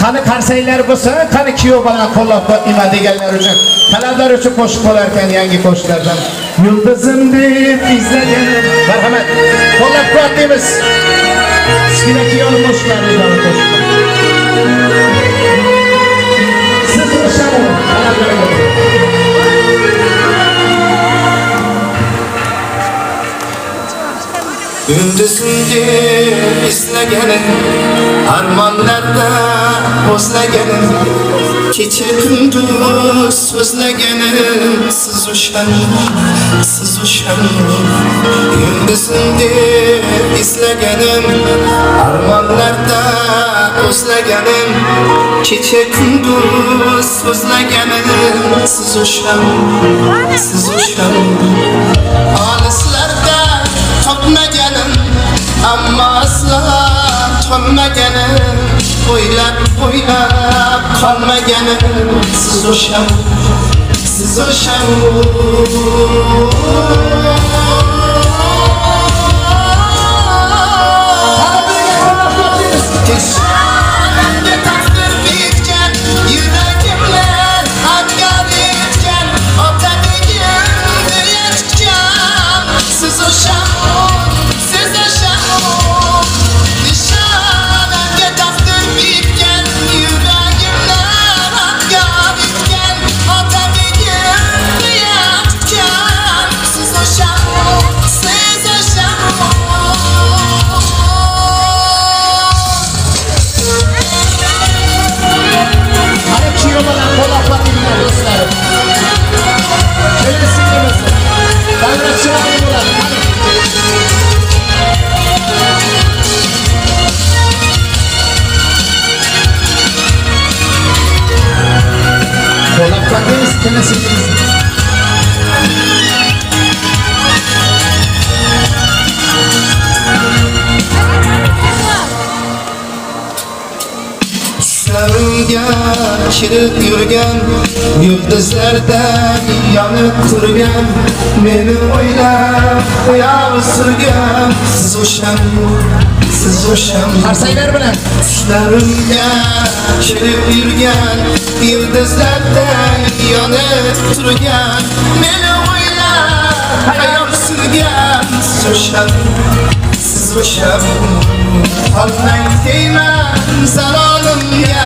Qani qarsaylar bo'lsa, qani kuyov bilan qo'llab nima deganlar uchun, talablar uchun qo'shiq bo'lar ekan yangi qo'shiqlardan. Yulduzim deb izlagan. Marhamat. Qo'llab deymiz. Kichkina kuyov qo'shiqlari bor. Siz o'shamu Gündüzünde izlegenim, armanlarda bozlegenim, gece gündüz sözlegenim, siz uşan. Gündüzünde izlegenim, armanlarda bozlegenim, gece gündüz sözlegenim, siz uşan. Alislarda topmaganim, ammo asla tonmaganim, o'ylab qolmaganim, siz o'sham. Kirib yurgan yulduzlardan yonib turgan, meni o'ylab oyoq surgan, siz o'sham. qarsaylar bilan Tushlarimga kirib yurgan yulduzlardan yonib turgan, meni o'ylab oyoq surgan, siz o'sham. Qolmang deyman zalolimga.